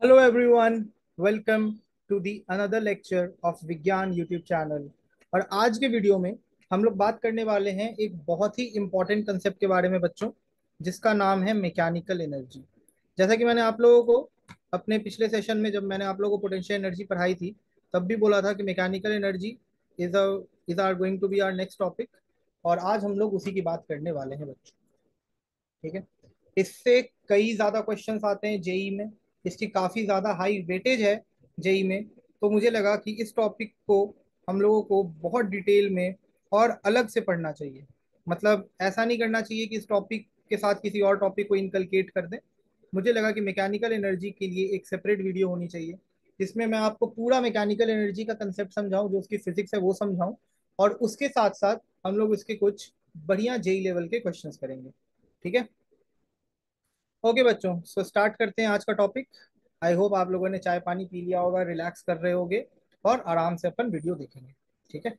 Hello everyone, welcome to the another lecture of विज्ञान YouTube channel. और आज के वीडियो में हम लोग बात करने वाले हैं एक बहुत ही इम्पोर्टेंट कंसेप्ट के बारे में बच्चों, जिसका नाम है मैकेनिकल एनर्जी। जैसा कि मैंने आप लोगों को अपने पिछले सेशन में जब मैंने आप लोगों को पोटेंशियल एनर्जी पढ़ाई थी तब भी बोला था कि mechanical energy is is are going to be our next topic. और आज हम लोग उसी की बात करने वाले हैं बच्चों। ठीक है। इससे कई ज्यादा क्वेश्चंस आते हैं जेई में। इसकी काफी ज्यादा हाई वेटेज है जेई में। तो मुझे लगा कि इस टॉपिक को हम लोगों को बहुत डिटेल में और अलग से पढ़ना चाहिए। मतलब ऐसा नहीं करना चाहिए कि इस टॉपिक के साथ किसी और टॉपिक को इनकलकेट कर दें। मुझे लगा कि मैकेनिकल एनर्जी के लिए एक सेपरेट वीडियो होनी चाहिए जिसमें मैं आपको पूरा मैकेनिकल एनर्जी का कंसेप्ट समझाऊं, जो उसकी फिजिक्स है वो समझाऊं। और उसके साथ साथ हम लोग उसके कुछ बढ़िया जेई लेवल के क्वेश्चंस करेंगे। ठीक है। ओके बच्चों, सो स्टार्ट करते हैं आज का टॉपिक। आई होप आप लोगों ने चाय पानी पी लिया होगा, रिलैक्स कर रहे होगे और आराम से अपन वीडियो देखेंगे। ठीक है।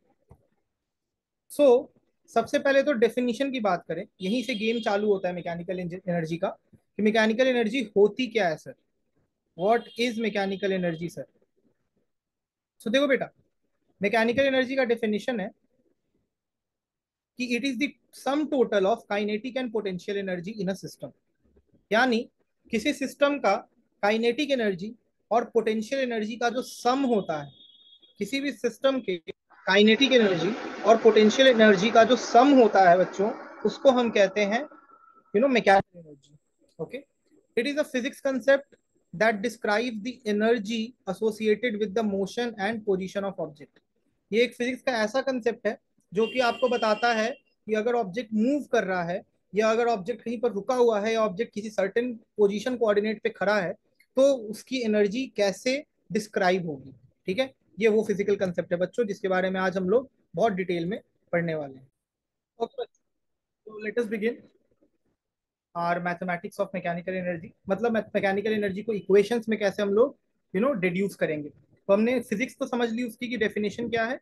सो सबसे पहले तो डेफिनेशन की बात करें, यहीं से गेम चालू होता है मैकेनिकल एनर्जी का, कि मैकेनिकल एनर्जी होती क्या है sir. What is mechanical energy sir. So देखो बेटा, मैकेनिकल एनर्जी का डेफिनेशन है कि it is the sum total of kinetic and potential energy in a system. यानी किसी सिस्टम का काइनेटिक एनर्जी और पोटेंशियल एनर्जी का जो सम होता है, किसी भी सिस्टम के काइनेटिक एनर्जी और पोटेंशियल एनर्जी का जो सम होता है बच्चों, उसको हम कहते हैं mechanical energy. Okay. It is a physics concept that describe the energy associated with the motion and position of object. ये एक फिजिक्स का ऐसा कंसेप्ट है जो कि आपको बताता है कि अगर ऑब्जेक्ट मूव कर रहा है या अगर ऑब्जेक्ट कहीं पर रुका हुआ है या ऑब्जेक्ट किसी सर्टेन पोजीशन कोऑर्डिनेट पे खड़ा है तो उसकी एनर्जी कैसे डिस्क्राइब होगी। ठीक है। ये वो फिजिकल कंसेप्ट है बच्चों जिसके बारे में आज हम लोग बहुत डिटेल में पढ़ने वाले हैं। ओके, तो let us begin are mathematics of mechanical energy. मतलब मैकेनिकल एनर्जी को इक्वेशंस में कैसे हम लोग डिड्यूस करेंगे। तो हमने फिजिक्स तो समझ ली, उसकी की डेफिनेशन क्या है।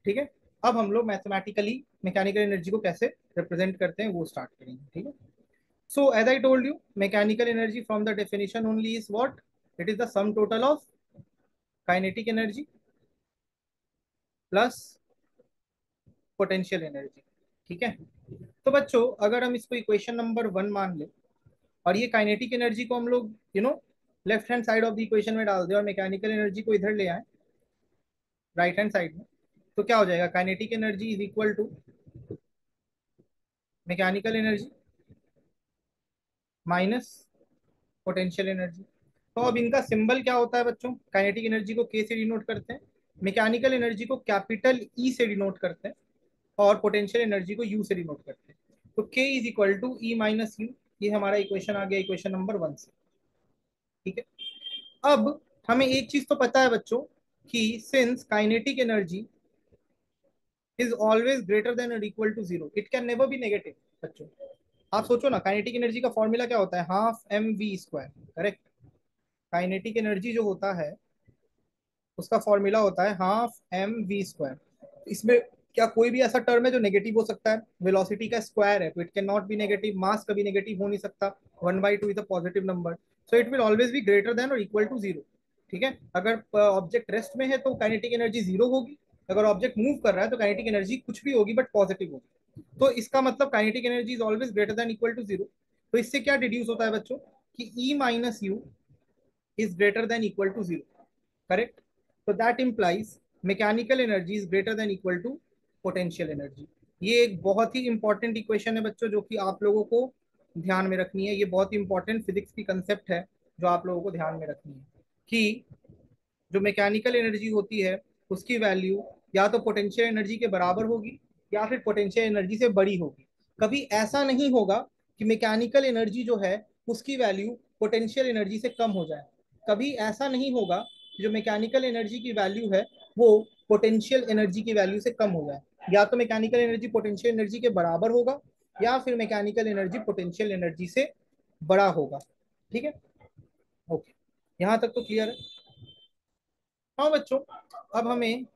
ठीक है। अब हम लोग मैथमेटिकली मैकेनिकल एनर्जी को कैसे रिप्रेजेंट करते हैं वो स्टार्ट करेंगे। ठीक है। So as I told you, mechanical energy from the definition only is what? It is the sum total of kinetic energy plus potential energy। ठीक है। तो बच्चों अगर हम इसको इक्वेशन नंबर 1 मान ले और ये काइनेटिक एनर्जी को हम लोग left hand side of the equation में डाल दें और मैकेनिकल एनर्जी को इधर ले आए राइट हैंड साइड में, तो क्या हो जाएगा? Kinetic energy is equal to mechanical energy minus potential energy. तो अब इनका सिंबल क्या होता है बच्चों? काइनेटिक एनर्जी को के से डिनोट करते हैं, मैकेनिकल एनर्जी को कैपिटल ई से डिनोट करते हैं और पोटेंशियल एनर्जी को यू से डिनोट करते हैं। तो K is equal to E minus U. ये हमारा इक्वेशन आ गया इक्वेशन नंबर 1 से। ठीक है। अब हमें एक चीज तो पता है बच्चों कि since kinetic energy is always greater than और equal to zero, it can never be negative. बच्चों आप सोचो ना, काइनेटिक एनर्जी का फॉर्मूला क्या होता है? Half M we square. Correct. Kinetic energy जो होता है उसका फॉर्मूला होता है हाफ एम वी स्क्वायर। इसमें क्या कोई भी ऐसा टर्म है जो नेगेटिव हो सकता है? वेलोसिटी का स्क्वायर है तो it can not be negative. Mass कभी नेगेटिव हो नहीं सकता। 1/2 is a positive number, so it will always be greater than और इक्वल टू जीरो। ठीक है। अगर ऑब्जेक्ट रेस्ट में है तो काइनेटिक एनर्जी जीरो होगी, अगर ऑब्जेक्ट मूव कर रहा है तो काइनेटिक एनर्जी कुछ भी होगी बट पॉजिटिव होगी। तो इसका मतलब kinetic energy is always greater than equal to zero. तो इससे क्या डिड्यूस होता है बच्चों कि E minus U is greater than equal to zero. Correct. So that implies mechanical energy is greater than equal to potential energy। ये एक बहुत ही इंपॉर्टेंट इक्वेशन है बच्चों जो कि आप लोगों को ध्यान में रखनी है। ये बहुत ही इंपॉर्टेंट फिजिक्स की कंसेप्ट है जो आप लोगों को ध्यान में रखनी है कि जो मैकेनिकल एनर्जी होती है उसकी वैल्यू या तो पोटेंशियल एनर्जी के बराबर होगी या फिर पोटेंशियल एनर्जी से बड़ी होगी। कभी ऐसा नहीं होगा कि मैकेनिकल एनर्जी जो है उसकी वैल्यू पोटेंशियल एनर्जी से कम हो जाए। कभी ऐसा नहीं होगा कि जो मैकेनिकल एनर्जी की वैल्यू है वो पोटेंशियल एनर्जी की वैल्यू से कम हो जाए। या तो मैकेनिकल एनर्जी पोटेंशियल एनर्जी के बराबर होगा या फिर मैकेनिकल एनर्जी पोटेंशियल एनर्जी से बड़ा होगा। ठीक है। ओके, यहाँ तक तो क्लियर है। हाँ बच्चों, अब हमें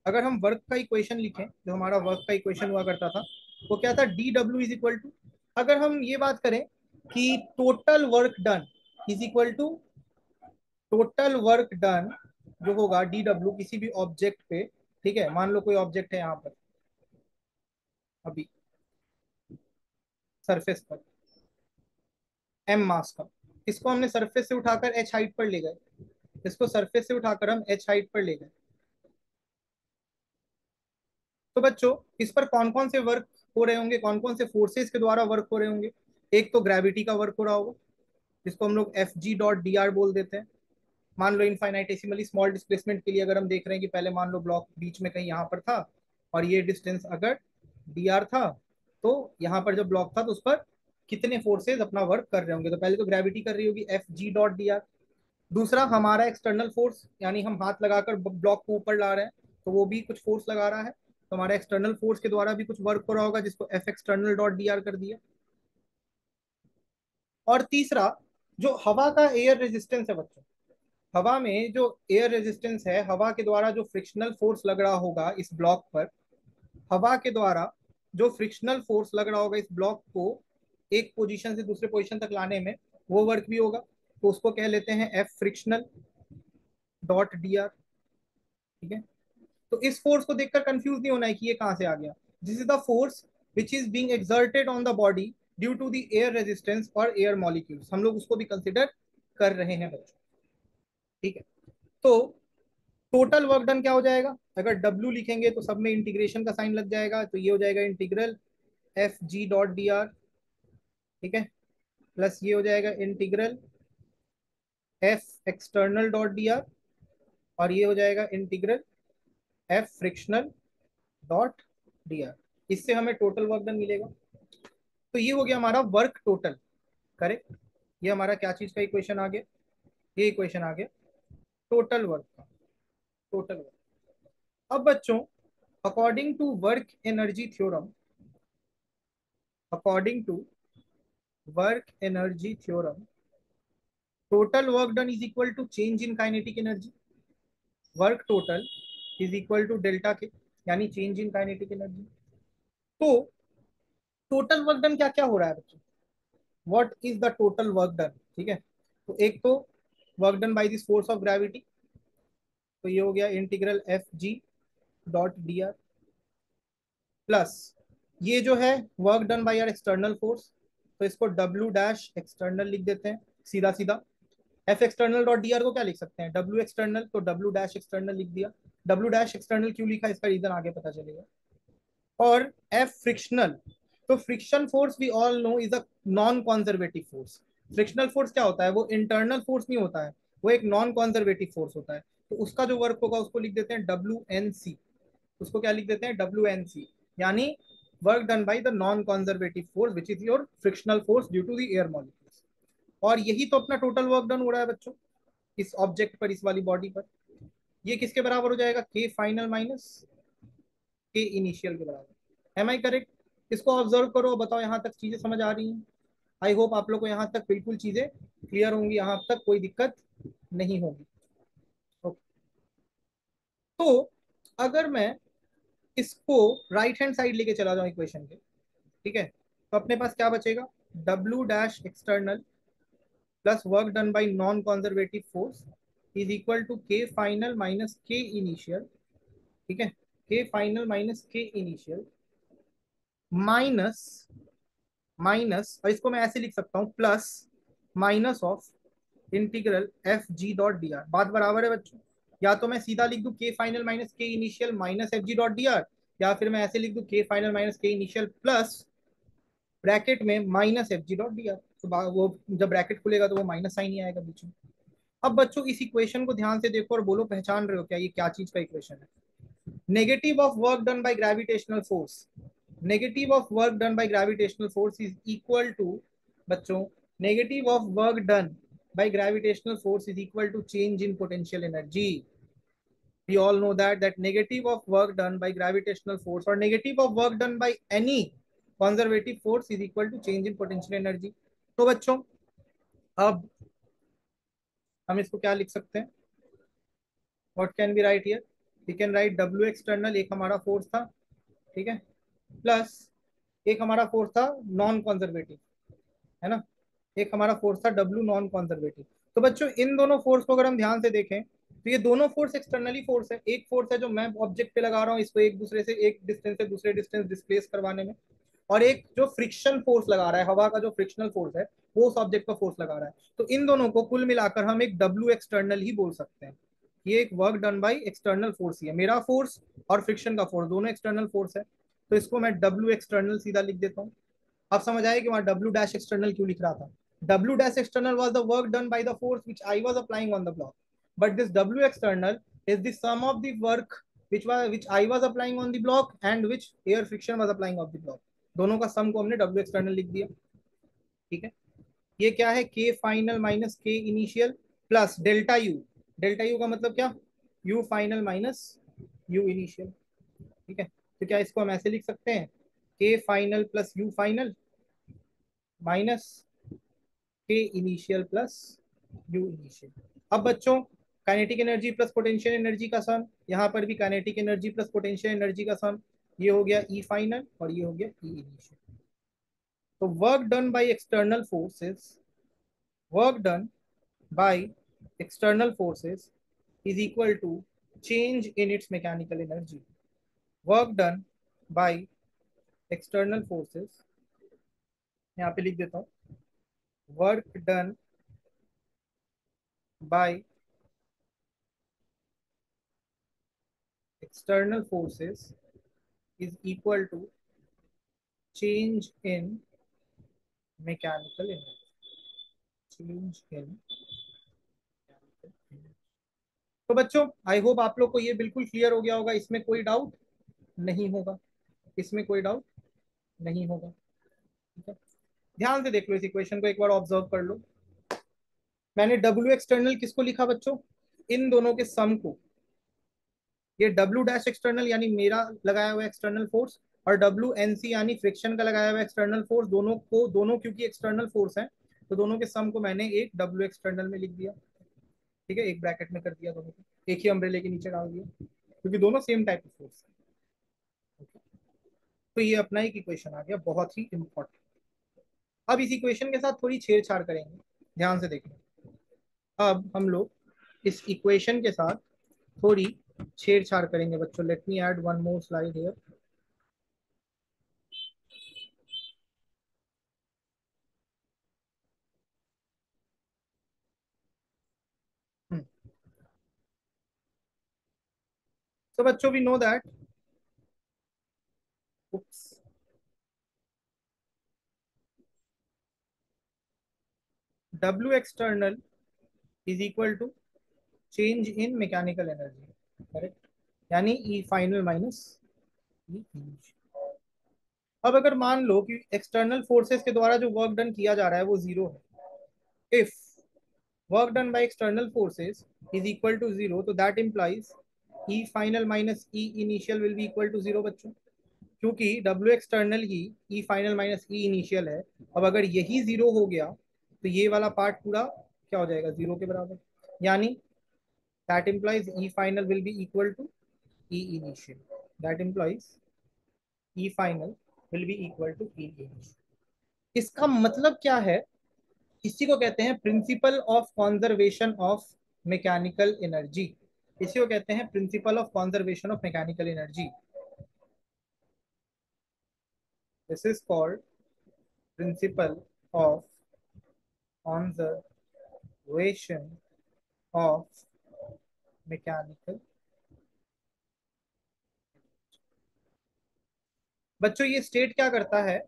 अगर हम वर्क का इक्वेशन लिखें, जो हमारा वर्क का इक्वेशन हुआ करता था वो क्या था? D W is equal to, अगर हम ये बात करें कि total work done is equal to total work done जो होगा डी डब्ल्यू किसी भी ऑब्जेक्ट पे, ठीक है, मान लो कोई ऑब्जेक्ट है यहाँ पर अभी सरफेस पर एम मास का, इसको हमने सरफेस से उठाकर एच हाइट पर ले गए, इसको सरफेस से उठाकर हम एच हाइट पर ले गए। तो बच्चों इस पर कौन कौन से वर्क हो रहे होंगे, कौन कौन से फोर्सेस के द्वारा वर्क हो रहे होंगे? एक तो ग्रेविटी का वर्क हो रहा होगा, जिसको हम लोग F G dot d are बोल देते हैं। मान लो इनफाइनाइटेसिमली स्मॉल डिस्प्लेसमेंट के लिए अगर हम देख रहे हैं कि पहले मान लो ब्लॉक बीच में कहीं यहाँ पर था और ये डिस्टेंस अगर डी आर था, तो यहाँ पर जो ब्लॉक था तो उस पर कितने फोर्सेज अपना वर्क कर रहे होंगे? तो पहले तो ग्रेविटी कर रही होगी F G dot d are. दूसरा हमारा एक्सटर्नल फोर्स, यानी हम हाथ लगाकर ब्लॉक को ऊपर ला रहे हैं तो वो भी कुछ फोर्स लगा रहा है, तो हमारा एक्सटर्नल फोर्स के द्वारा भी कुछ वर्क हो रहा होगा, जिसको F external dot d are कर दिया। और तीसरा जो हवा का एयर रेजिस्टेंस है बच्चों, हवा में जो एयर रेजिस्टेंस है, हवा के द्वारा जो फ्रिक्शनल फोर्स लग रहा होगा इस ब्लॉक पर, हवा के द्वारा जो फ्रिक्शनल फोर्स लग रहा होगा इस ब्लॉक को एक पोजीशन से दूसरे पोजीशन तक लाने में, वो वर्क भी होगा, तो उसको कह लेते हैं F frictional dot d are. ठीक है, तो इस फोर्स को देखकर कंफ्यूज नहीं होना है कि ये कहां से आ गया। This is the force which is being exerted on the body due to the air resistance और एयर मॉलिक्यूल्स, हम लोग उसको भी कंसिडर कर रहे हैं बच्चों। ठीक है, तो टोटल वर्क डन क्या हो जाएगा? अगर डब्ल्यू लिखेंगे तो सब में इंटीग्रेशन का साइन लग जाएगा, तो ये हो जाएगा integral F G dot d are, ठीक है, प्लस ये हो जाएगा integral F external dot d are, और ये हो जाएगा integral F frictional dot d are. इससे हमें टोटल वर्क डन मिलेगा। तो ये हो गया हमारा वर्क टोटल, करेक्ट। ये हमारा क्या चीज का इक्वेशन आ गया? ये इक्वेशन आ गया टोटल वर्क का, टोटल वर्क। अब बच्चों according to work energy theorem, according to work energy theorem, total work done is equal to change in kinetic energy. Work total is equal to delta K, यानी change in kinetic energy. तो total work done क्या क्या हो रहा है बच्चों? What is the total work done? ठीक है, तो एक तो work done by this force of gravity, तो ये हो गया integral F G dot d r, plus ये जो है work done by our external force, तो इसको डब्ल्यू डैश एक्सटर्नल लिख देते हैं सीधा सीधा। F external dot d are को क्या लिख सकते हैं? डब्ल्यू एक्सटर्नल, तो डब्ल्यू डैश एक्सटर्नल लिख दिया। डब्ल्यू डैश एक्सटर्नल क्यों लिखा, इसका रीजन आगे पता चलेगा। और एफ फ्रिक्शनल, तो friction force we all know is a non conservative force. Frictional force क्या होता है? वो इंटरनल फोर्स नहीं होता है, वो एक नॉन कॉन्जर्वेटिव फोर्स होता है। तो उसका जो वर्क होगा उसको लिख देते हैं डब्ल्यू एन सी, उसको क्या लिख देते हैं? डब्ल्यू एन सी, यानी work done by the non conservative force which is your frictional force due to the air molecules. और यही तो अपना टोटल वर्क डन हो रहा है बच्चों इस ऑब्जेक्ट पर, इस वाली बॉडी पर। ये किसके बराबर हो जाएगा? के फाइनल माइनस के इनिशियल के बराबर। Am I correct? इसको ऑब्जर्व करो, बताओ यहाँ तक चीजें समझ आ रही हैं? आई होप आप लोग को यहाँ तक बिल्कुल चीजें क्लियर होंगी, यहाँ तक कोई दिक्कत नहीं होगी। ओके, तो अगर मैं इसको राइट हैंड साइड लेके चला जाऊं इक्वेशन के, ठीक है, तो अपने पास क्या बचेगा? W dash external plus work done by non conservative force is equal to K final minus K initial, ठीक है, K final minus K initial minus minus, और इसको मैं ऐसे लिख सकता हूँ plus minus of integral F G dot d r. बात बराबर है बच्चों? या तो मैं सीधा लिख दूं के final minus K initial minus F G dot d are, या फिर मैं ऐसे लिख दूं के final minus K initial plus bracket में minus F G dot d are. तो वो जब ब्रैकेट खुलेगा तो वो माइनस साइन ही आएगा बीच में। अब बच्चों इस इक्वेशन को ध्यान से देखो और बोलो पहचान रहे हो क्या, ये क्या चीज का इक्वेशन है? Negative of work done by gravitational force, negative of work done by gravitational force is equal to बच्चों, negative of work done by gravitational force is equal to change in potential energy. We all know that negative of work done by gravitational force or negative of work done by any conservative force is equal to change in potential energy. तो बच्चों अब हम इसको क्या लिख सकते हैं? What can we write here? We can write W external, एक हमारा फोर्स था, ठीक है, प्लस एक हमारा फोर्स था नॉन कंजर्वेटिव, है ना, एक हमारा फोर्स था डब्ल्यू नॉन कंजर्वेटिव। तो बच्चों इन दोनों फोर्स को अगर हम ध्यान से देखें तो ये दोनों फोर्स एक्सटर्नली फोर्स है। एक फोर्स है जो मैं ऑब्जेक्ट पे लगा रहा हूँ इसको एक दूसरे से एक डिस्टेंस से दूसरे डिस्टेंस डिस्प्लेस करवाने में, और एक जो फ्रिक्शन फोर्स लगा रहा है, हवा का जो फ्रिक्शनल फोर्स है वो उस ऑब्जेक्ट पर फोर्स लगा रहा है। तो इन दोनों को कुल मिलाकर हम एक डब्ल्यू एक्सटर्नल ही बोल सकते हैं। ये एक work done by external force ही है। मेरा फोर्स और फ्रिक्शन का फोर्स दोनों एक्सटर्नल फोर्स है, तो इसको मैं डब्ल्यू एक्सटर्नल सीधा लिख देता हूँ। अब समझ आया कि वहां डब्ल्यू डैश एक्सटर्नल क्यों लिख रहा था। W dash external was the work done by the force which I was applying on the block, but this W external is the sum of the work which I was applying on the block and which air friction was applying on the block। दोनों का सम को हमने W external लिख दिया। ठीक है, ये क्या है, K final minus K initial plus delta U. Delta U का मतलब क्या, you final minus you initial. ठीक है, तो क्या इसको हम ऐसे लिख सकते हैं, के final plus you final minus K initial plus you initial. अब बच्चों kinetic energy plus potential energy का सम, यहाँ पर भी kinetic energy plus potential energy का सम, ये हो गया ई फाइनल और ये हो गया ई इनिशियल। तो work done by external forces, work done by external forces is equal to change in its mechanical energy। work done by external forces, यहाँ पे लिख देता हूँ, work done by external forces is equal to change in mechanical energy। change in mechanical energy। तो बच्चों I hope आप लोग को ये बिल्कुल क्लियर हो गया होगा, इसमें कोई डाउट नहीं होगा, इसमें कोई डाउट नहीं होगा। ठीक है, ध्यान से देख लो इस इक्वेशन को, एक बार ऑब्जर्व कर लो। मैंने डब्ल्यू एक्सटर्नल किसको लिखा बच्चों, इन दोनों के सम को। ये डब्ल्यू डैश एक्सटर्नल यानी मेरा लगाया हुआ एक्सटर्नल फोर्स, और डब्ल्यू एन सी यानी फ्रिक्शन का लगाया हुआ एक्सटर्नल फोर्स, दोनों को, दोनों क्योंकि एक्सटर्नल फोर्स है तो दोनों के सम को मैंने एक डब्ल्यू एक्सटर्नल में लिख दिया। ठीक है, एक ब्रैकेट में कर दिया दोनों को, एक ही अम्ब्रेले के नीचे डाल दिया, क्योंकि दोनों सेम टाइप ऑफ फोर्स है। तो ये अपना एक इक्वेशन आ गया, बहुत ही इंपॉर्टेंट। अब इस इक्वेशन के साथ थोड़ी छेड़छाड़ करेंगे, ध्यान से देखना। अब हम लोग इस इक्वेशन के साथ थोड़ी छेड़छाड़ करेंगे बच्चों। Let me add one more slide here. तो बच्चों we know that W external is equal to change in mechanical energy, correct, यानी E final minus E initial. अब अगर मान लो कि एक्सटर्नल फोर्सेस के द्वारा जो वर्क डन किया जा रहा है वो जीरो है, if work done by external forces is equal to zero, तो that implies E final minus E initial will be equal to zero बच्चों, क्योंकि डब्ल्यू एक्सटर्नल ही E final minus E initial है। अब अगर यही जीरो हो गया तो ये वाला पार्ट पूरा क्या हो जाएगा, जीरो के बराबर, यानी that implies E final will be equal to E initial. That implies E final will be equal to E initial. इसका मतलब क्या है, इसी को कहते हैं principle of conservation of mechanical energy. इसी को कहते हैं principle of conservation of mechanical energy. This is called principle of conservation of mechanical। बच्चों ये स्टेट क्या करता है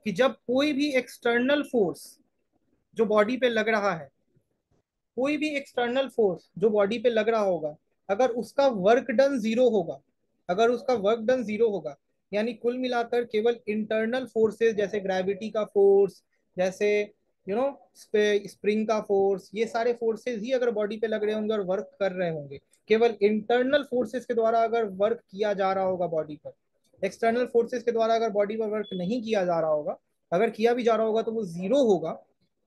कि जब कोई भी एक्सटर्नल फोर्स जो बॉडी पे लग रहा है, कोई भी एक्सटर्नल फोर्स जो बॉडी पे लग रहा होगा, अगर उसका वर्क डन जीरो होगा, अगर उसका वर्क डन जीरो होगा, यानी कुल मिलाकर केवल इंटरनल फोर्सेस जैसे ग्रेविटी का फोर्स, जैसे यू नो स्प्रिंग का फोर्स, ये सारे फोर्सेस ही अगर बॉडी पे लग रहे होंगे और वर्क कर रहे होंगे, केवल इंटरनल फोर्सेस के द्वारा अगर वर्क किया जा रहा होगा बॉडी पर, एक्सटर्नल फोर्सेस के द्वारा अगर बॉडी पर वर्क नहीं किया जा रहा होगा, अगर किया भी जा रहा होगा तो वो जीरो होगा,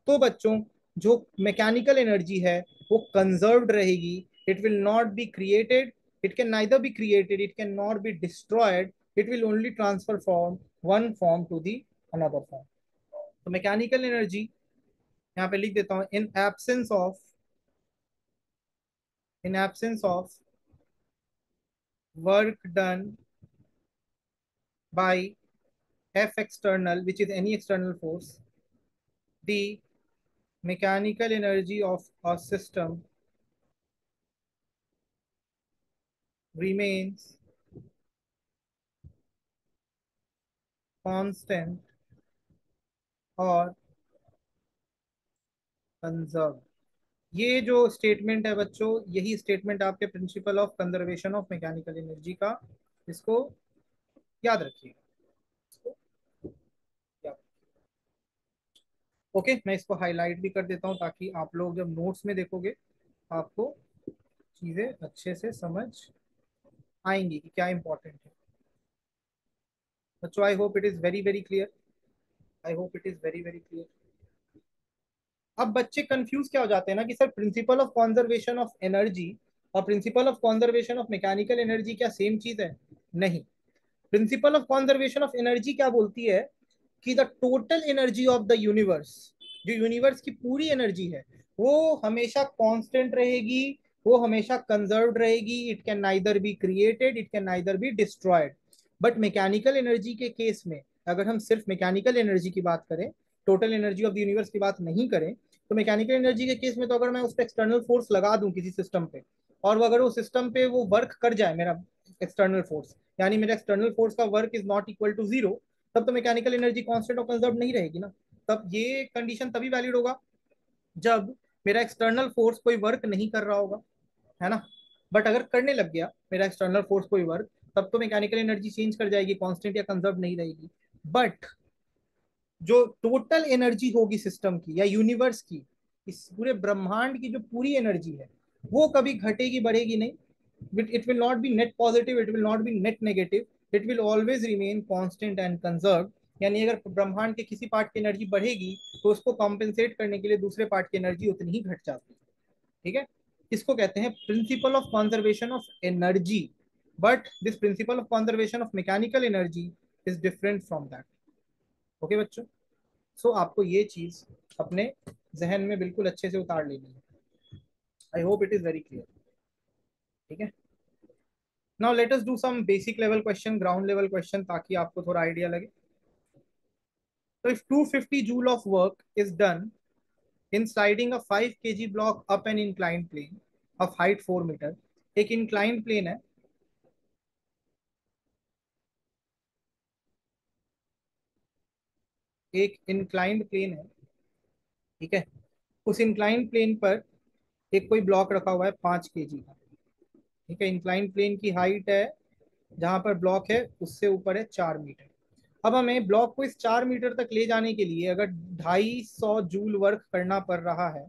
तो बच्चों जो मैकेनिकल एनर्जी है वो कंजर्व्ड रहेगी। It will not be created, it can neither be created, it can not be destroyed, it will only transfer from one form to the another form. तो मैकेनिकल एनर्जी यहाँ पे लिख देता हूँ, in absence of work done by F external, which is any external force, the mechanical energy of a system remains constant or conserved. ये जो statement है बच्चों, यही स्टेटमेंट आपके principal of conservation of mechanical energy का, इसको याद रखिए। ओके, मैं इसको हाईलाइट भी कर देता हूँ ताकि आप लोग जब नोट्स में देखोगे आपको चीजें अच्छे से समझ आएंगी कि क्या इंपॉर्टेंट है। बच्चों, I hope it is very very clear. I hope it is very very clear. अब बच्चे कंफ्यूज क्या हो जाते हैं ना कि sir principle of conservation of energy और principle of conservation of mechanical energy क्या सेम चीज है? नहीं। Principle of conservation of energy क्या बोलती है कि the total energy of the universe, जो यूनिवर्स की पूरी एनर्जी है, वो हमेशा कांस्टेंट रहेगी, वो हमेशा कंजर्व्ड रहेगी। It can neither be created, it can neither be destroyed. But mechanical energy के केस में, अगर हम सिर्फ मैकेनिकल एनर्जी की बात करें, total energy of the universe की बात नहीं करें, तो मैकेनिकल एनर्जी के केस में तो अगर मैं उस पर एक्सटर्नल फोर्स लगा दूं किसी सिस्टम पे, और वो अगर वो सिस्टम पे वो वर्क कर जाए, मेरा एक्सटर्नल फोर्स, यानी मेरा एक्सटर्नल फोर्स का work is not equal to zero, तब तो मैकेनिकल एनर्जी कांस्टेंट और कंजर्व नहीं रहेगी ना। तब ये कंडीशन तभी वैलिड होगा जब मेरा एक्सटर्नल फोर्स कोई वर्क नहीं कर रहा होगा, है ना। बट अगर करने लग गया मेरा एक्सटर्नल फोर्स कोई वर्क, तब तो मैकेनिकल एनर्जी चेंज कर जाएगी, कांस्टेंट या कंजर्व नहीं रहेगी। बट जो टोटल एनर्जी होगी सिस्टम की या यूनिवर्स की, इस पूरे ब्रह्मांड की जो पूरी एनर्जी है, वो कभी घटेगी बढ़ेगी नहीं। It will not B net positive, it will not B net negative, it will always remain constant and conserve. यानी अगर ब्रह्मांड के किसी पार्ट की एनर्जी बढ़ेगी तो उसको कॉम्पेंसेट करने के लिए दूसरे पार्ट की एनर्जी उतनी ही घट जाती है। ठीक है, इसको कहते हैं principle of conservation of energy. But this principle of conservation of mechanical energy is different from that. Okay बच्चों, सो आपको ये चीज अपने जहन में बिल्कुल अच्छे से उतार लेनी है। I hope it is very clear. ठीक है, now let us do some basic level question, ground level question, ताकि आपको थोड़ा आइडिया लगे। तो if 250 joule of work is done in sliding a 5 kg block up an inclined plane of height 4 metre. एक inclined plane है, एक inclined plane है, ठीक है। उस इंक्लाइंड प्लेन पर एक कोई ब्लॉक रखा हुआ है 5 kg का, ठीक है। इंक्लाइंड प्लेन की हाइट है, जहां पर ब्लॉक है उससे ऊपर है 4 मीटर। अब हमें ब्लॉक को इस 4 मीटर तक ले जाने के लिए अगर 250 जूल वर्क करना पड़ रहा है,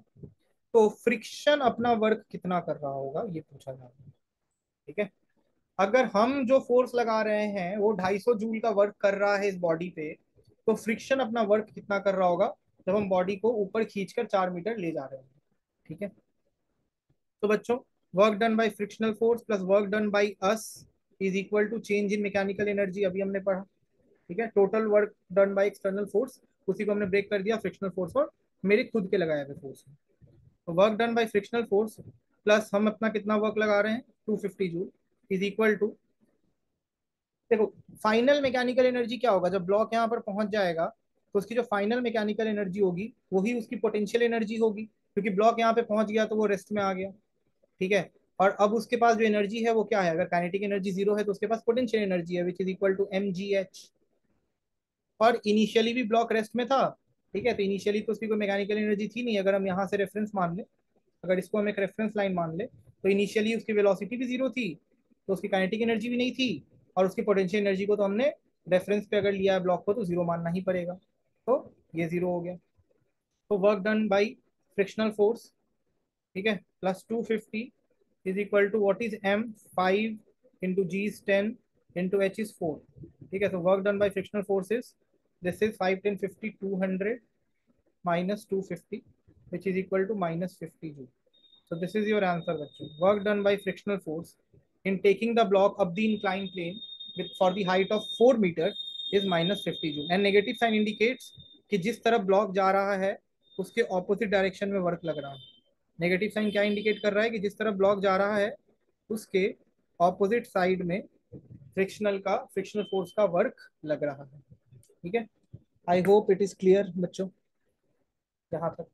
तो फ्रिक्शन अपना वर्क कितना कर रहा होगा, ये पूछा जा रहा है। ठीक है, अगर हम जो फोर्स लगा रहे हैं वो 250 जूल का वर्क कर रहा है इस बॉडी पे, तो फ्रिक्शन अपना वर्क कितना कर रहा होगा जब हम बॉडी को ऊपर खींचकर 4 मीटर ले जा रहे हैं। ठीक है, तो बच्चों, work done by frictional force plus work done by us is equal to change in mechanical energy, अभी हमने पढ़ा। ठीक है, total work done by external force, उसी को हमने ब्रेक कर दिया फ्रिक्शनल फोर्स और मेरे खुद के लगाए हुए फोर्स में। तो work done by frictional force plus हम अपना कितना वर्क लगा रहे हैं 250 जूल इज इक्वल टू, देखो फाइनल मैकेनिकल एनर्जी क्या होगा जब ब्लॉक यहाँ पर पहुंच जाएगा, तो उसकी जो फाइनल मैकेनिकल एनर्जी होगी वही उसकी पोटेंशियल एनर्जी होगी, क्योंकि ब्लॉक यहाँ पे पहुंच गया तो वो रेस्ट में आ गया। ठीक है, और अब उसके पास जो एनर्जी है वो क्या है, अगर काइनेटिक एनर्जी जीरो है तो उसके पास पोटेंशियल एनर्जी है which is equal to mgh। और इनिशियली भी ब्लॉक रेस्ट में था, ठीक है, तो इनिशियली तो उसकी कोई मैकेनिकल एनर्जी थी नहीं। अगर हम यहाँ से रेफरेंस मान ले, अगर इसको हम एक रेफरेंस लाइन मान ले, तो इनिशियली उसकी वेलोसिटी भी जीरो थी, तो उसकी काइनेटिक एनर्जी भी नहीं थी, और उसकी पोटेंशियल एनर्जी को तो हमने रेफरेंस पे अगर लिया है ब्लॉक को तो जीरो मानना ही पड़ेगा, तो ये जीरो हो गया। तो work done by frictional force, ठीक है, plus 250 is equal to what is m, 5 into G is 10 into H is 4। ठीक है, तो work done by frictional force is, this is 5 10 50 200 minus 250 which is equal to minus 50 joule. So this is your answer बच्चों। Work done by frictional force in taking the block up the inclined plane with for the height of 4 meter is minus 50 joule, and negative sign indicates कि जिस तरफ block जा रहा है उसके opposite direction में work लग रहा है। नेगेटिव साइन क्या इंडिकेट कर रहा है कि जिस तरफ ब्लॉक जा रहा है उसके ऑपोजिट साइड में फ्रिक्शनल फोर्स का वर्क लग रहा है। ठीक है, I hope it is clear बच्चों यहाँ तक।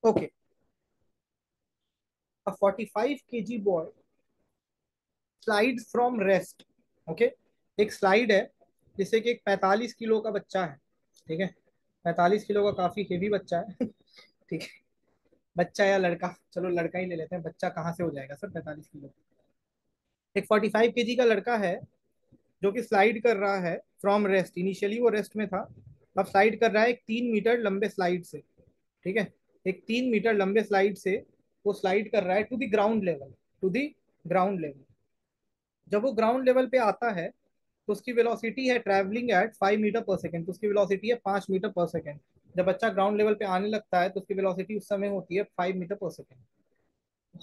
Okay, a 45 kg boy slide from rest. Okay, एक स्लाइड है जिससे कि एक 45 किलो का बच्चा है। ठीक है, 45 किलो का काफी हेवी बच्चा है। ठीक है, बच्चा या लड़का, चलो लड़का ही ले लेते हैं, बच्चा कहाँ से हो जाएगा सर 45 किलो। एक 45 kg का लड़का है जो कि स्लाइड कर रहा है फ्रॉम रेस्ट। इनिशियली वो रेस्ट में था, अब स्लाइड कर रहा है एक 3 मीटर लंबे स्लाइड से। ठीक है, एक 3 मीटर लंबे स्लाइड से वो स्लाइड कर रहा है to the ground level. To the ground level, जब वो ग्राउंड लेवल पे आता है तो उसकी वेलोसिटी है ट्रैवलिंग एट 5 मीटर पर सेकेंड, तो उसकी वेलोसिटी है 5 मीटर पर सेकेंड। जब बच्चा ग्राउंड लेवल पे आने लगता है तो उसकी वेलोसिटी उस समय होती है 5 मीटर पर second.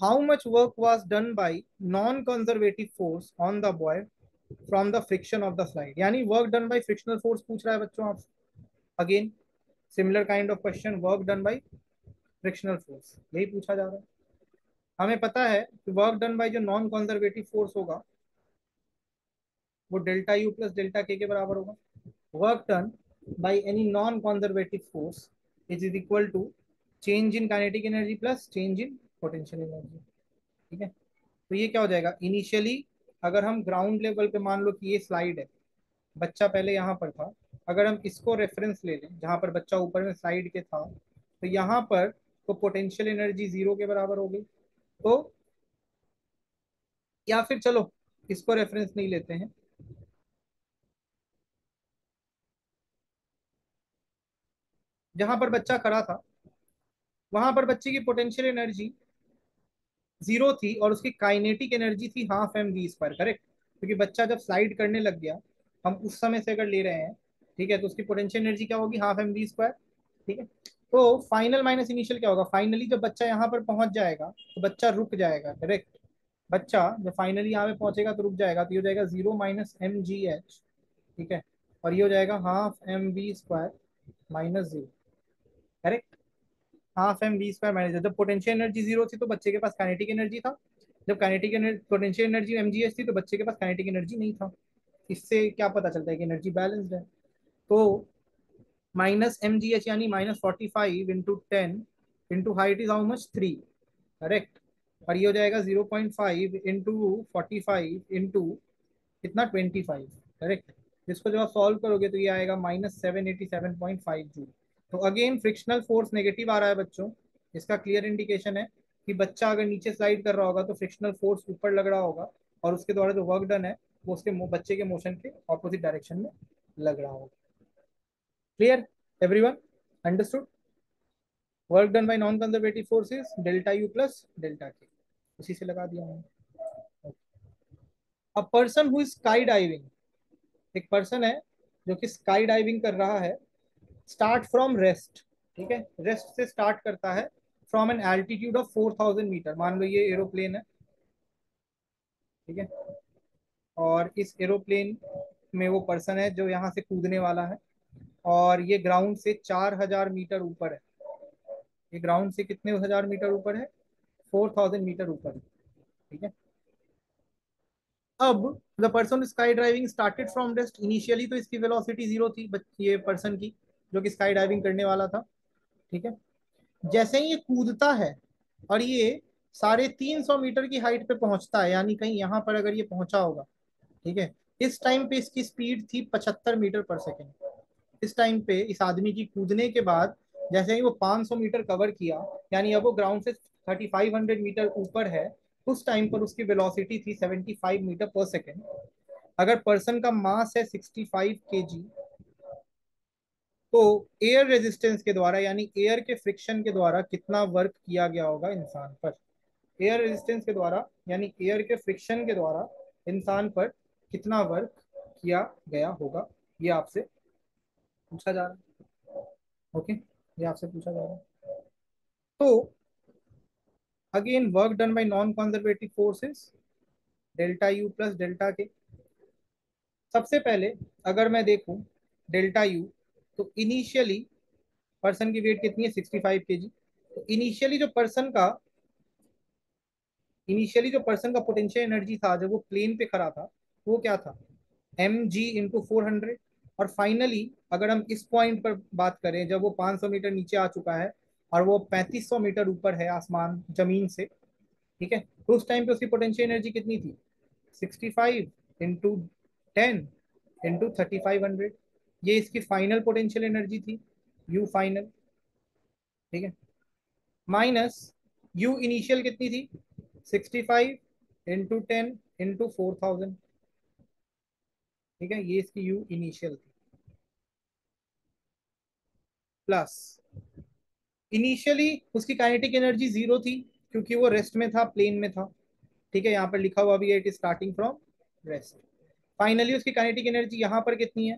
How much work was done by non conservative force on the boy from the friction of the slide, यानी work done by frictional force पूछ रहा है बच्चों आप। Again similar kind of question, work done by frictional force यही पूछा जा रहा है। हमें पता है कि वर्क डन बाई जो नॉन कंजर्वेटिव फोर्स होगा वो डेल्टा यू प्लस डेल्टा के बराबर होगा। Work done by any non conservative force is equal to change in kinetic energy plus change in potential energy. ठीक है, तो ये क्या हो जाएगा इनिशियली, अगर हम ग्राउंड लेवल पे मान लो कि ये स्लाइड है, बच्चा पहले यहाँ पर था, अगर हम इसको रेफरेंस ले लें जहाँ पर बच्चा ऊपर में साइड के था, तो यहाँ पर तो पोटेंशियल एनर्जी जीरो के बराबर हो गई। तो या फिर चलो इसको रेफरेंस नहीं लेते हैं, जहां पर बच्चा खड़ा था वहां पर बच्चे की पोटेंशियल एनर्जी जीरो थी और उसकी काइनेटिक एनर्जी थी half M we square, correct. क्योंकि बच्चा जब स्लाइड करने लग गया, हम उस समय से अगर ले रहे हैं, ठीक है, तो उसकी पोटेंशियल एनर्जी क्या होगी, हाफ एम वी स्क्वायर। ठीक है, तो फाइनल माइनस इनिशियल क्या होगा, फाइनली जब बच्चा यहाँ पर पहुंच जाएगा तो बच्चा रुक जाएगा, करेक्ट। बच्चा जब फाइनली यहाँ पे पहुंचेगा तो रुक जाएगा, तो ये हो जाएगा 0 - mgh। ठीक है, और ये हो जाएगा half M we square minus zero, correct. Half M we square minus, जब पोटेंशियल एनर्जी जीरो थी तो बच्चे के पास काइनेटिक एनर्जी था, जब kinetic energy potential energy mgh थी तो बच्चे के पास काइनेटिक एनर्जी नहीं था। इससे क्या पता चलता है कि एनर्जी बैलेंस्ड है। तो -mgh यानी -45 × 10 into height is how much 3, correct. और ये हो जाएगा 0.5 इंटू 45 इंटू कितना 25, करेक्ट। इसको जब आप सॉल्व करोगे तो ये आएगा -787.5 जूल। तो अगेन फ्रिक्शनल फोर्स नेगेटिव आ रहा है बच्चों, इसका क्लियर इंडिकेशन है कि बच्चा अगर नीचे स्लाइड कर रहा होगा तो फ्रिक्शनल फोर्स ऊपर लग रहा होगा और उसके द्वारा जो वर्क डन है वो उसके बच्चे के मोशन के ऑपोजिट डायरेक्शन में लग रहा होगा। Clear everyone, understood. Work done bye non conservative forces delta U plus delta के, उसी से लगा दिया मैंने। A person who is sky diving, एक पर्सन है जो कि स्काई डाइविंग कर रहा है, स्टार्ट फ्रॉम रेस्ट। ठीक है, रेस्ट से स्टार्ट करता है from an altitude of 4000 metre. मान लो ये एरोप्लेन है, ठीक है, और इस एरोप्लेन में वो पर्सन है जो यहाँ से कूदने वाला है, और ये ग्राउंड से 4000 मीटर ऊपर है। ये ग्राउंड से कितने हजार मीटर ऊपर है, 4000 मीटर ऊपर है। ठीक है, अब the person sky driving started from rest. Initially तो इसकी वेलोसिटी जीरो थी ये पर्सन की जो कि स्काई डाइविंग करने वाला था। ठीक है, जैसे ही ये कूदता है और ये 350 मीटर की हाइट पे पहुंचता है, यानी कहीं यहाँ पर अगर ये पहुंचा होगा, ठीक है, इस टाइम पे इसकी स्पीड थी 75 मीटर पर सेकेंड। इस टाइम पे इस आदमी की कूदने के बाद जैसे ही वो 500 मीटर कवर किया, यानी अब वो ग्राउंड से 3500 मीटर ऊपर है, उस टाइम पर उसकी वेलोसिटी थी 75 मीटर पर सेकेंड। अगर पर्सन का मास है 65 kg, तो एयर रेजिस्टेंस के द्वारा यानी एयर के फ्रिक्शन के द्वारा कितना वर्क किया गया होगा इंसान पर। एयर रेजिस्टेंस के द्वारा यानी एयर के फ्रिक्शन के द्वारा इंसान पर कितना वर्क किया गया होगा, ये आपसे पूछा जा रहा है। ओके, ये आपसे पूछा जा रहा है। तो again work done bye non conservative forces delta U plus delta के। सबसे पहले अगर मैं देखूं डेल्टा यू, तो इनिशियली पर्सन की वेट कितनी है 65 kg। तो इनिशियली जो पर्सन का पोटेंशियल एनर्जी था जब वो प्लेन पे खड़ा था, वो क्या था, mg × 400। और फाइनली अगर हम इस पॉइंट पर बात करें जब वो 500 मीटर नीचे आ चुका है और वो 3500 मीटर ऊपर है आसमान जमीन से, ठीक है, तो उस टाइम पे उसकी पोटेंशियल एनर्जी कितनी थी, 65 × 10 × 3500। ये इसकी फाइनल पोटेंशियल एनर्जी थी, यू फाइनल। ठीक है, माइनस यू इनिशियल कितनी थी, 65 × 10 × 4000। ठीक है, ये इसकी यू इनिशियल थी, प्लस इनिशियली उसकी काइनेटिक एनर्जी जीरो थी क्योंकि वो रेस्ट में था, प्लेन में था। ठीक है, यहाँ पर लिखा हुआ भी है it is starting from rest. Finally उसकी काइनेटिक एनर्जी यहाँ पर कितनी है,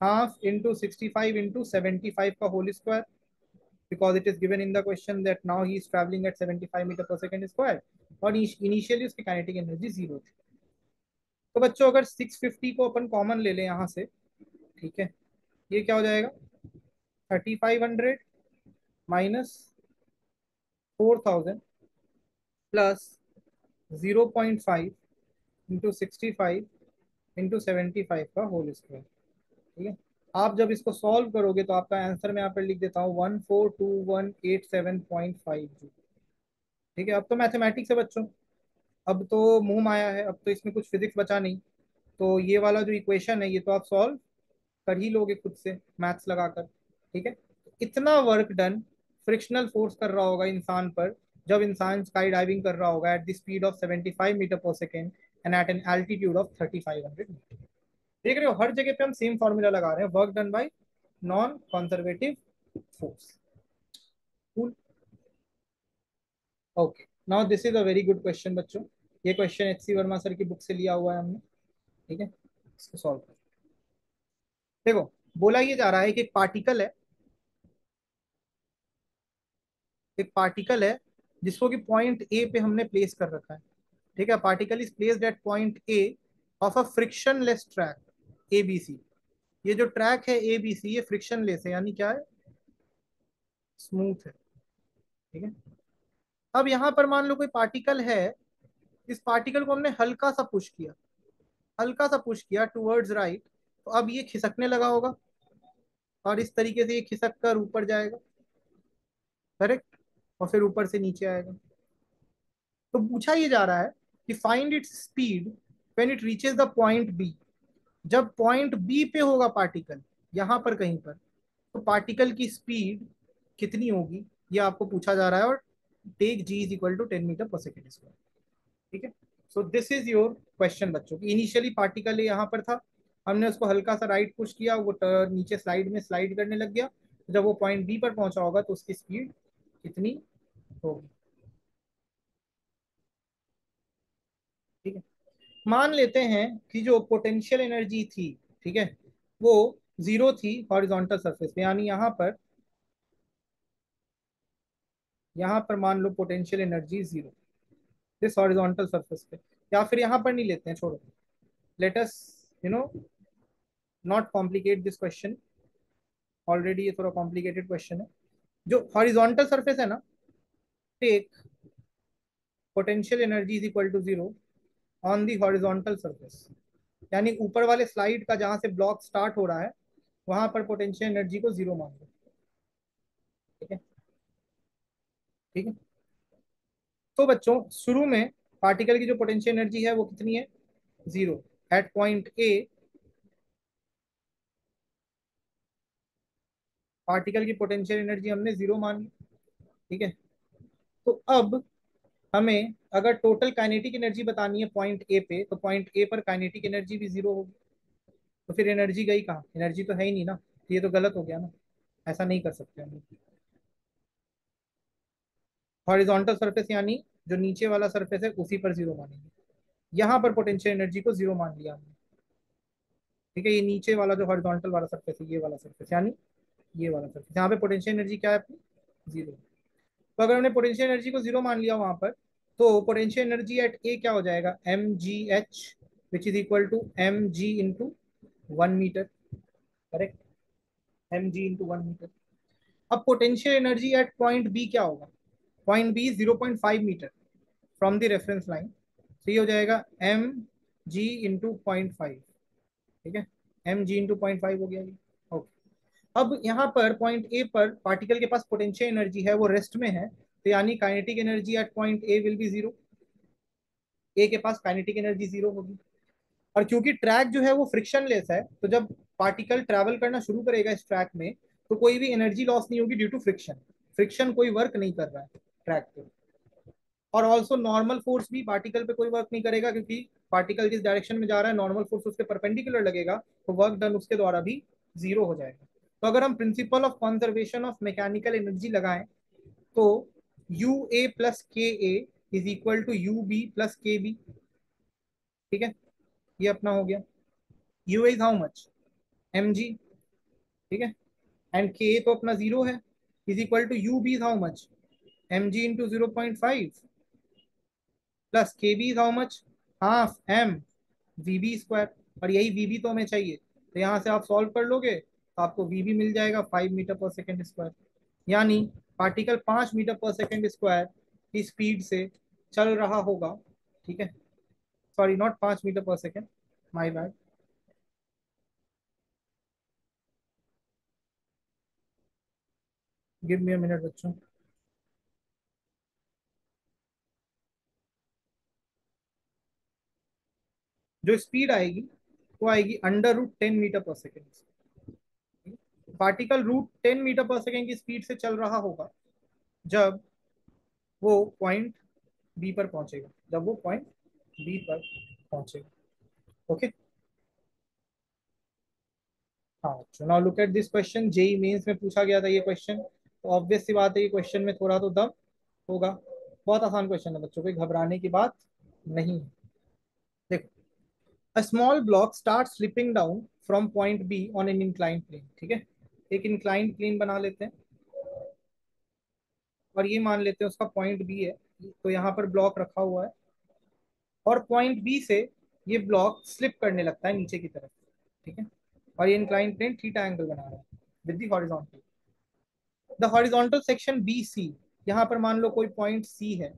हाफ इंटू 65 × 75 का whole square, because it is given in the question that now he is traveling at 75 metre पर सेकंड स्क्वायर, और इनिशियली उसकी काइनेटिक एनर्जी जीरो थी। तो बच्चों अगर 650 को अपन कॉमन ले लें यहाँ से, ठीक है, ये क्या हो जाएगा, 3500 माइनस 4000 प्लस 0.5 इंटू 65 × 75 का होल स्क्वायर। ठीक है, आप जब इसको सॉल्व करोगे तो आपका आंसर मैं यहाँ पर लिख देता हूँ 142187.5। ठीक है, अब तो मैथमेटिक्स है बच्चों, अब तो मुंह माया है, अब तो इसमें कुछ फिजिक्स बचा नहीं। तो ये वाला जो इक्वेशन है ये तो आप सॉल्व कर ही लोगे खुद से मैथ्स लगाकर। ठीक है, इतना वर्क डन फ्रिक्शनल फोर्स कर रहा होगा इंसान पर जब इंसान स्काई डाइविंग कर रहा होगा at the speed of 75 metre पर second and at an altitude of 3500 metre. देख रहे हो, हर जगह पे हम सेम फॉर्मूला लगा रहे हैं, work done bye non conservative force. Cool. Okay, now this is a very good question बच्चों। ये क्वेश्चन HC वर्मा सर की बुक से लिया हुआ है हमने। ठीक है, इसको सॉल्व कर, देखो बोला ये जा रहा है कि एक पार्टिकल है जिसको कि पॉइंट ए पे हमने प्लेस कर रखा है। ठीक है, particle is placed at point A of a frictionless track ABC। ये जो ट्रैक है ABC ये फ्रिक्शनलेस है, यानी क्या है, स्मूथ है। ठीक है, अब यहाँ पर मान लो कोई पार्टिकल है, इस पार्टिकल को हमने हल्का सा पुश किया टूवर्ड्स राइट, तो अब ये खिसकने लगा होगा और इस तरीके से ये खिसक कर ऊपर जाएगा, करेक्ट, और फिर ऊपर से नीचे आएगा। तो पूछा ये जा रहा है कि find its speed when it reaches the point B. जब पॉइंट बी पे होगा पार्टिकल, यहाँ पर कहीं पर, तो पार्टिकल की स्पीड कितनी होगी, ये आपको पूछा जा रहा है। और take G is equal to 10 metre पर सेकेंड स्क्वायर। ठीक है, so this is your question बच्चों की। इनिशियली पार्टिकल यहाँ पर था, हमने उसको हल्का सा राइट पुश किया, वो नीचे स्लाइड में स्लाइड करने लग गया। जब वो पॉइंट बी पर पहुंचा होगा तो उसकी स्पीड कितनी होगी। ठीक है, मान लेते हैं कि जो पोटेंशियल एनर्जी थी, ठीक है, वो जीरो थी हॉरिजॉन्टल सरफेस पे, यानी यहाँ पर मान low potential energy zero this horizontal surface पे। या फिर यहाँ पर नहीं लेते हैं, छोड़ो, let us you know not complicate this question, already ये थोड़ा कॉम्प्लिकेटेड क्वेश्चन है। जो हॉरिजॉन्टल सरफेस है ना, take potential energy is equal to zero on the horizontal surface, यानी ऊपर वाले स्लाइड का जहां से ब्लॉक स्टार्ट हो रहा है वहां पर पोटेंशियल एनर्जी को जीरो मान लो। ठीक है, ठीक है, तो बच्चों शुरू में पार्टिकल की जो पोटेंशियल एनर्जी है वो कितनी है, zero at point A. Particle की पोटेंशियल एनर्जी हमने जीरो मान ली। ठीक है, तो अब हमें अगर टोटल काइनेटिक एनर्जी बतानी है पॉइंट ए पे, तो पॉइंट ए पर काइनेटिक एनर्जी भी जीरो होगी। तो फिर एनर्जी गई कहाँ, एनर्जी तो है ही नहीं ना, तो ये तो गलत हो गया ना, ऐसा नहीं कर सकते हम। हॉरिजॉन्टल सरफेस यानी जो नीचे वाला सरफेस है उसी पर जीरो मानेंगे। यहाँ पर पोटेंशियल एनर्जी को जीरो मान लिया हमने। ठीक है, ये नीचे वाला जो हॉरिजॉन्टल वाला सरफेस है, ये वाला सरफेस यानी ये वाला सरफेस, यहाँ पे पोटेंशियल एनर्जी क्या है अपनी, जीरो। तो अगर हमने पोटेंशियल एनर्जी को जीरो मान लिया वहां पर, तो पोटेंशियल एनर्जी एट ए क्या हो जाएगा, M G H, which is equal to M G into 1 metre. Correct, M G into 1 metre. अब potential energy at point B क्या होगा, point B 0.5 metre from the reference line, तो ये हो जाएगा एम जी इंटू 0.5। ठीक है, M G into 0.5 हो गया ये। ओके, अब यहाँ पर पॉइंट ए पर पार्टिकल के पास पोटेंशियल एनर्जी है, वो रेस्ट में है, तो यानी kinetic energy at point A will be zero. A के पास काइनेटिक एनर्जी जीरो होगी। और क्योंकि ट्रैक जो है वो फ्रिक्शन लेस है, तो जब पार्टिकल ट्रैवल करना शुरू करेगा इस ट्रैक में, तो कोई भी एनर्जी लॉस नहीं होगी ड्यू टू फ्रिक्शन। फ्रिक्शन कोई वर्क नहीं कर रहा है ट्रैक पे। और ऑल्सो नॉर्मल फोर्स भी पार्टिकल पे कोई वर्क नहीं करेगा, क्योंकि पार्टिकल जिस डायरेक्शन में जा रहा है नॉर्मल फोर्स उसके परपेंडिकुलर लगेगा, तो वर्क डन उसके द्वारा भी जीरो हो जाएगा। तो अगर हम principle of conservation of mechanical energy लगाएं, तो U A plus K A is equal to U B plus K B. ठीक है, ये अपना हो गया। U is how much, M G. ठीक है, एंड के तो अपना जीरो है, is equal to U B is how much, M G into 0.5 plus K B is how much, half M V B square. और यही we B तो हमें चाहिए, तो यहाँ से आप सॉल्व कर लोगे तो आपको वी बी मिल जाएगा 5 मीटर पर सेकेंड स्क्वायर। यानी पार्टिकल 5 मीटर पर सेकेंड स्क्वायर की स्पीड से चल रहा होगा। ठीक है, सॉरी नॉट 5 मीटर पर second, my bad. Give me a minute बच्चों। जो स्पीड आएगी वो आएगी √10 मीटर पर सेकेंड। पार्टिकल √10 मीटर पर सेकेंड की स्पीड से चल रहा होगा जब वो पॉइंट बी पर पहुंचेगा, जब वो पॉइंट बी पर पहुंचेगा। ओके, हाँ, so now look at this question. JEE Mains में पूछा गया था ये क्वेश्चन, तो ऑब्वियस सी बात है ये क्वेश्चन में थोड़ा तो दम होगा। बहुत आसान क्वेश्चन है बच्चों, कोई घबराने की बात नहीं है। देखो, a small block start slipping down from point B on an inclined plane. ठीक है, एक इंक्लाइंड प्लेन बना लेते हैं, और ये मान लेते हैं उसका पॉइंट बी है। तो यहाँ पर ब्लॉक रखा हुआ है, और पॉइंट बी से ये ब्लॉक स्लिप करने लगता है नीचे की तरफ। ठीक है, और ये इंक्लाइंड प्लेन थीटा एंगल बना रहा है with the horizontal. The horizontal section B C, यहाँ पर मान लो कोई पॉइंट सी है,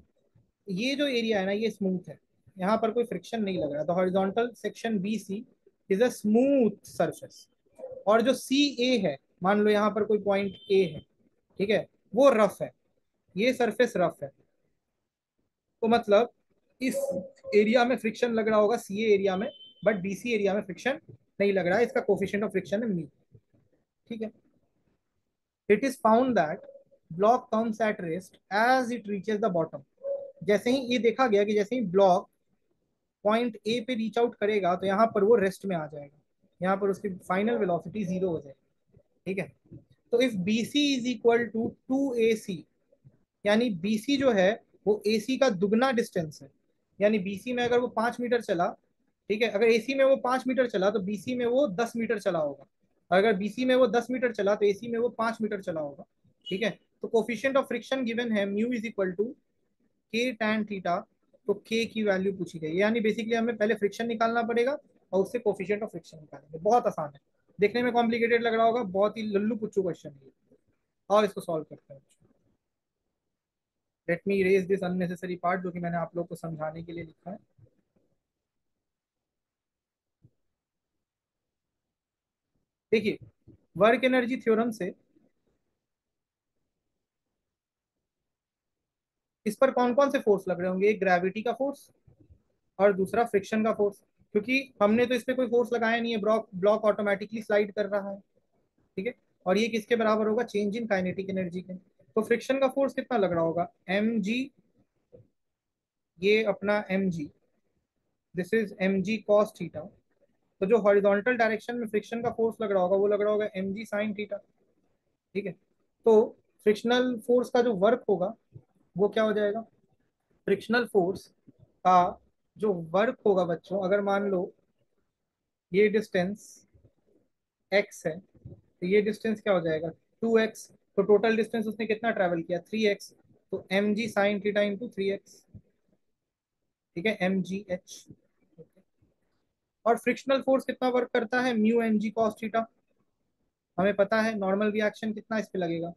ये जो एरिया है ना ये स्मूथ है, यहाँ पर कोई फ्रिक्शन नहीं लग रहा। The horizontal section B C is a smooth surface. और जो सी ए है, मान लो यहाँ पर कोई पॉइंट ए है, ठीक है, वो रफ है, ये सरफेस रफ है। तो मतलब इस एरिया में फ्रिक्शन लग रहा होगा सी ए एरिया में, बट बीसी एरिया में फ्रिक्शन नहीं लग रहा है, इसका कोफिशिएंट ऑफ फ्रिक्शन है म्यू। ठीक है, it is found that block comes at rest as it reaches the bottom. जैसे ही ये देखा गया कि जैसे ही ब्लॉक पॉइंट ए पे रीच आउट करेगा, तो यहाँ पर वो रेस्ट में आ जाएगा, यहाँ पर उसकी फाइनल वेलोसिटी जीरो हो जाएगी। ठीक है, तो if B C is equal to 2ac, यानी बीसी जो है वो एसी का दुगना डिस्टेंस है। यानी बीसी में अगर वो 5 मीटर चला, ठीक है, अगर एसी में वो 5 मीटर चला तो बीसी में वो 10 मीटर चला होगा, और अगर बीसी में वो 10 मीटर चला तो एसी में वो 5 मीटर चला होगा। ठीक है, तो कोफिशिएंट ऑफ फ्रिक्शन गिवन है म्यू इज इक्वल टू के टैन थीटा। तो के की वैल्यू पूछी गई, यानी बेसिकली हमें पहले फ्रिक्शन निकालना पड़ेगा और उससे कोफिशिएंट ऑफ फ्रिक्शन निकालेंगे। बहुत आसान है, देखने में कॉम्प्लिकेटेड लग रहा होगा, बहुत ही लल्लू पुच्चू क्वेश्चन है। और इसको सॉल्व करते हैं। Let me erase this unnecessary part जो कि मैंने आप लोग को समझाने के लिए लिखा है। देखिए, वर्क एनर्जी थ्योरम से इस पर कौन कौन से फोर्स लग रहे होंगे, एक ग्रेविटी का फोर्स और दूसरा फ्रिक्शन का फोर्स। क्योंकि हमने तो इस पे कोई फोर्स लगाया नहीं है, ब्लॉक ब्लॉक ऑटोमेटिकली स्लाइड कर रहा है। ठीक है, और ये किसके बराबर होगा, चेंज इन काइनेटिक एनर्जी के। तो फ्रिक्शन का फोर्स कितना लग रहा होगा, एम जी, ये अपना M G, this is M G cos theta. तो जो हॉरिजॉन्टल डायरेक्शन में फ्रिक्शन का फोर्स लग रहा होगा वो लग रहा होगा एम जी साइन थीटा। ठीक है, तो फ्रिक्शनल फोर्स का जो वर्क होगा वो क्या हो जाएगा, फ्रिक्शनल फोर्स का जो वर्क होगा बच्चों, अगर मान लो ये डिस्टेंस x है, तो ये डिस्टेंस क्या हो जाएगा 2x। तो टोटल डिस्टेंस उसने कितना ट्रेवल किया 3x। तो M G sine theta into 3x, ठीक है, एम जी एच। और फ्रिक्शनल फोर्स कितना वर्क करता है, mu M G cos theta. हमें पता है नॉर्मल रिएक्शन कितना इस पे लगेगा,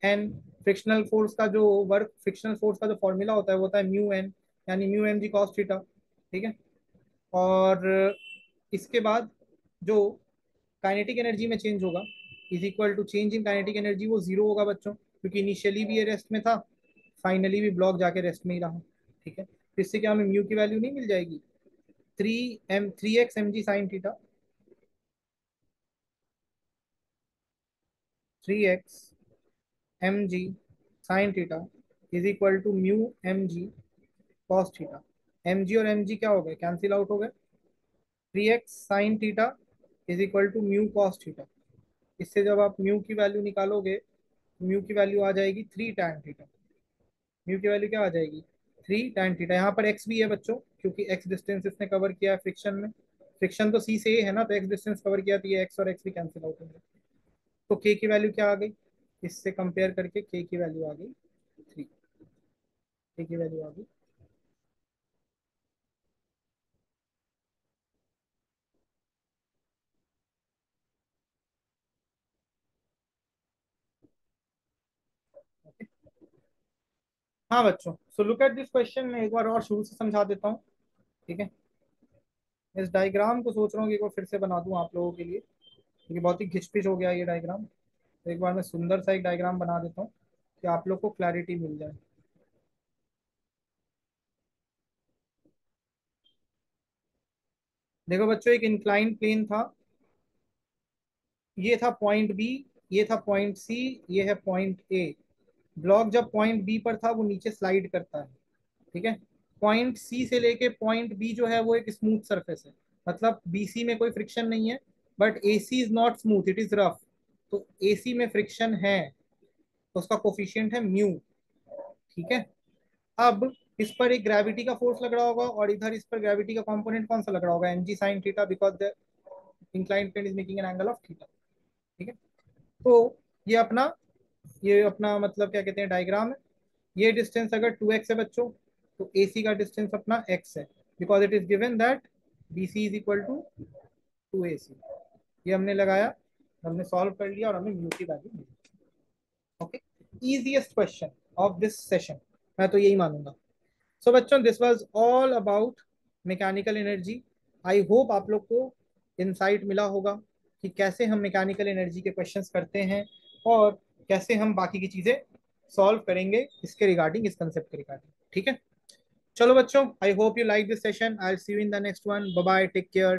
एन। फ्रिक्शनल फोर्स का जो वर्क, फ्रिक्शनल फोर्स का जो फॉर्मूला होता है वो होता है म्यू एन, यानी mu M G cos theta, ठीक है। और इसके बाद जो काइनेटिक एनर्जी में चेंज होगा is equal to change in kinetic energy, वो जीरो होगा बच्चों, क्योंकि इनिशियली भी ये रेस्ट में था, फाइनली भी ब्लॉक जाके रेस्ट में ही रहा, ठीक है। तो इससे क्या हमें म्यू की वैल्यू नहीं मिल जाएगी, 3x mg sin theta, 3x mg sin theta is equal to mu M G cos theta. M G और एम जी क्या हो गए, कैंसिल आउट हो गए। 3x sin theta is equal to mu cos theta. इससे जब आप म्यू की वैल्यू निकालोगे, म्यू की वैल्यू आ जाएगी 3 tan थीटा। म्यू की वैल्यू क्या आ जाएगी, 3 tan थीटा। यहाँ पर एक्स भी है बच्चों, क्योंकि एक्स डिस्टेंस इसने कवर किया है फ्रिक्शन में। फ्रिक्शन तो सी से ए है ना, तो एक्स डिस्टेंस कवर किया, तो ये एक्स और एक्स भी कैंसिल आउट होंगे। तो के की वैल्यू क्या आ गई, इससे कंपेयर करके के की वैल्यू आ गई 3। के की वैल्यू आ गई। हाँ बच्चों, so look at this question, मैं एक बार और शुरू से समझा देता हूँ, ठीक है। इस डायग्राम को सोच रहा हूँ कि एक बार फिर से बना दूं आप लोगों के लिए, क्योंकि बहुत ही घिचपिच हो गया ये डायग्राम। तो एक बार मैं सुंदर सा एक डायग्राम बना देता हूँ कि आप लोग को क्लैरिटी मिल जाए। देखो बच्चों, एक इंक्लाइन प्लेन था, ये था पॉइंट बी, ये था पॉइंट सी, ये है पॉइंट ए। ब्लॉक जब पॉइंट बी पर था वो नीचे स्लाइड करता है, ठीक है। पॉइंट सी से लेके पॉइंट बी जो है वो एक स्मूथ सरफेस है, मतलब बीसी में कोई फ्रिक्शन नहीं है, but AC is not smooth, it is rough. तो एसी में फ्रिक्शन है, तो उसका कोफिशिएंट है म्यू, ठीक है। अब इस पर एक ग्रेविटी का फोर्स लग रहा होगा, और इधर इस पर ग्रेविटी का कंपोनेंट कौन सा लग रहा होगा, MG sine theta, because the inclined plane is making an angle of theta, ठीक है। तो ये अपना ये अपना मतलब क्या कहते हैं, डायग्राम है। ये डिस्टेंस अगर 2x है बच्चों, तो AC का डिस्टेंस अपना x है, because it is given that BC is equal to 2AC। ये हमने लगाया, हमने सॉल्व कर लिया, और हमें म्यू की वैल्यू मिली। Okay, easiest question of this session, मैं तो यही मानूंगा। सो बच्चों, this was all about mechanical energy. I hope आप लोग को इंसाइट मिला होगा कि कैसे हम मैकेनिकल एनर्जी के क्वेश्चंस करते हैं, और कैसे हम बाकी की चीजें सॉल्व करेंगे इसके रिगार्डिंग, इस कंसेप्ट के रिगार्डिंग, ठीक है। चलो बच्चों, I hope you like this session, I will see you in the next one. Bye bye, take care.